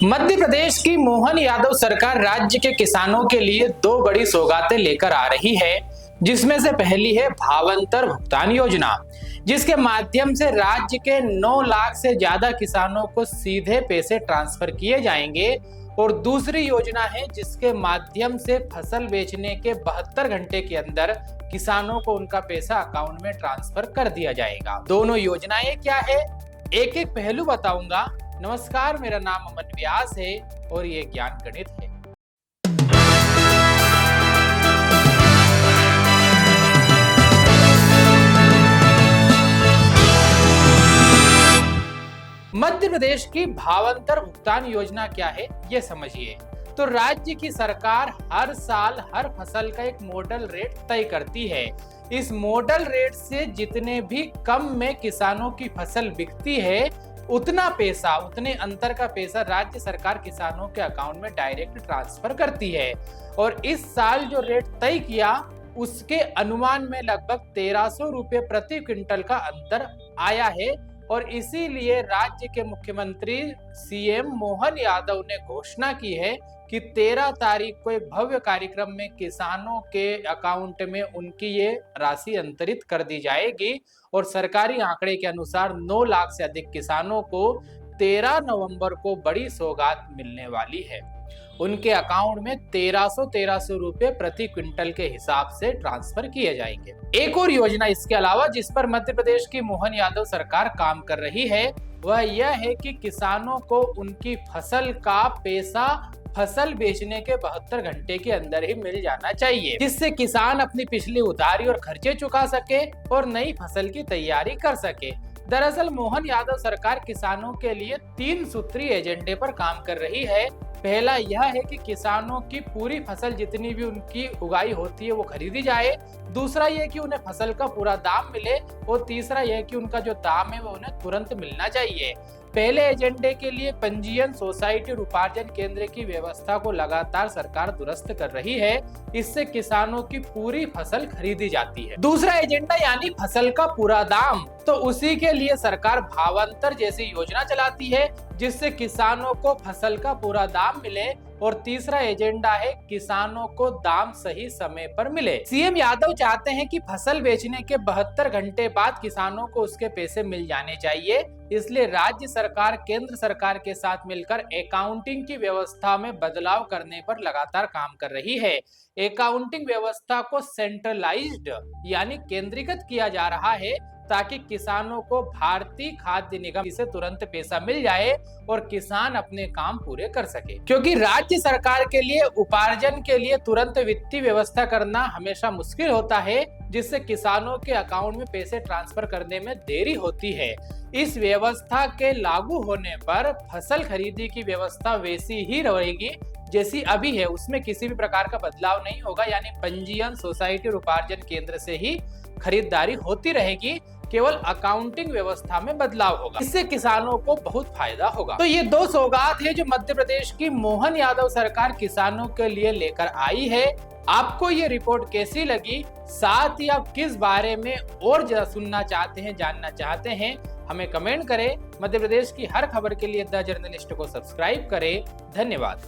मध्य प्रदेश की मोहन यादव सरकार राज्य के किसानों के लिए दो बड़ी सौगातें लेकर आ रही है, जिसमें से पहली है भावांतर भुगतान योजना, जिसके माध्यम से राज्य के 9 लाख से ज्यादा किसानों को सीधे पैसे ट्रांसफर किए जाएंगे। और दूसरी योजना है जिसके माध्यम से फसल बेचने के 72 घंटे के अंदर किसानों को उनका पैसा अकाउंट में ट्रांसफर कर दिया जाएगा। दोनों योजनाएं क्या है, एक एक पहलू बताऊंगा। नमस्कार, मेरा नाम अमन व्यास है और ये ज्ञान गणित है। मध्य प्रदेश की भावांतर भुगतान योजना क्या है, ये समझिए। तो राज्य की सरकार हर साल हर फसल का एक मॉडल रेट तय करती है। इस मॉडल रेट से जितने भी कम में किसानों की फसल बिकती है, उतने अंतर का पैसा राज्य सरकार किसानों के अकाउंट में डायरेक्ट ट्रांसफर करती है। और इस साल जो रेट तय किया, उसके अनुमान में लगभग 1300 रुपए प्रति क्विंटल का अंतर आया है। और इसीलिए राज्य के मुख्यमंत्री सीएम मोहन यादव ने घोषणा की है कि 13 तारीख को एक भव्य कार्यक्रम में किसानों के अकाउंट में उनकी ये राशि अंतरित कर दी जाएगी। और सरकारी आंकड़े के अनुसार 9 लाख से अधिक किसानों को 13 नवंबर को बड़ी सौगात मिलने वाली है। उनके अकाउंट में 1300 रुपए प्रति क्विंटल के हिसाब से ट्रांसफर किए जाएंगे। एक और योजना इसके अलावा जिस पर मध्य प्रदेश की मोहन यादव सरकार काम कर रही है, वह यह है कि किसानों को उनकी फसल का पैसा फसल बेचने के 72 घंटे के अंदर ही मिल जाना चाहिए, जिससे किसान अपनी पिछली उधारी और खर्चे चुका सके और नई फसल की तैयारी कर सके। दरअसल मोहन यादव सरकार किसानों के लिए 3 सूत्रीय एजेंडे पर काम कर रही है। पहला यह है कि किसानों की पूरी फसल जितनी भी उनकी उगाई होती है वो खरीदी जाए। दूसरा यह कि उन्हें फसल का पूरा दाम मिले। और तीसरा यह कि उनका जो दाम है वो उन्हें तुरंत मिलना चाहिए। पहले एजेंडे के लिए पंजीयन सोसाइटी और उपार्जन केंद्र की व्यवस्था को लगातार सरकार दुरुस्त कर रही है। इससे किसानों की पूरी फसल खरीदी जाती है। दूसरा एजेंडा यानी फसल का पूरा दाम, तो उसी के लिए सरकार भावांतर जैसी योजना चलाती है, जिससे किसानों को फसल का पूरा दाम मिले। और तीसरा एजेंडा है किसानों को दाम सही समय पर मिले। सीएम यादव चाहते हैं कि फसल बेचने के 72 घंटे बाद किसानों को उसके पैसे मिल जाने चाहिए। इसलिए राज्य सरकार केंद्र सरकार के साथ मिलकर अकाउंटिंग की व्यवस्था में बदलाव करने पर लगातार काम कर रही है। अकाउंटिंग व्यवस्था को सेंट्रलाइज्ड यानी केंद्रीकृत किया जा रहा है, ताकि किसानों को भारतीय खाद्य निगम से तुरंत पैसा मिल जाए और किसान अपने काम पूरे कर सके। क्योंकि राज्य सरकार के लिए उपार्जन के लिए तुरंत वित्तीय व्यवस्था करना हमेशा मुश्किल होता है, जिससे किसानों के अकाउंट में पैसे ट्रांसफर करने में देरी होती है। इस व्यवस्था के लागू होने पर फसल खरीदी की व्यवस्था वैसी ही रहेगी जैसी अभी है, उसमें किसी भी प्रकार का बदलाव नहीं होगा। यानी पंजीयन सोसाइटी और उपार्जन केंद्र से ही खरीदारी होती रहेगी, केवल अकाउंटिंग व्यवस्था में बदलाव होगा। इससे किसानों को बहुत फायदा होगा। तो ये दो सौगात है जो मध्य प्रदेश की मोहन यादव सरकार किसानों के लिए लेकर आई है। आपको ये रिपोर्ट कैसी लगी, साथ ही आप किस बारे में और सुनना चाहते हैं, जानना चाहते हैं, हमें कमेंट करें। मध्य प्रदेश की हर खबर के लिए द जर्नलिस्ट को सब्सक्राइब करें। धन्यवाद।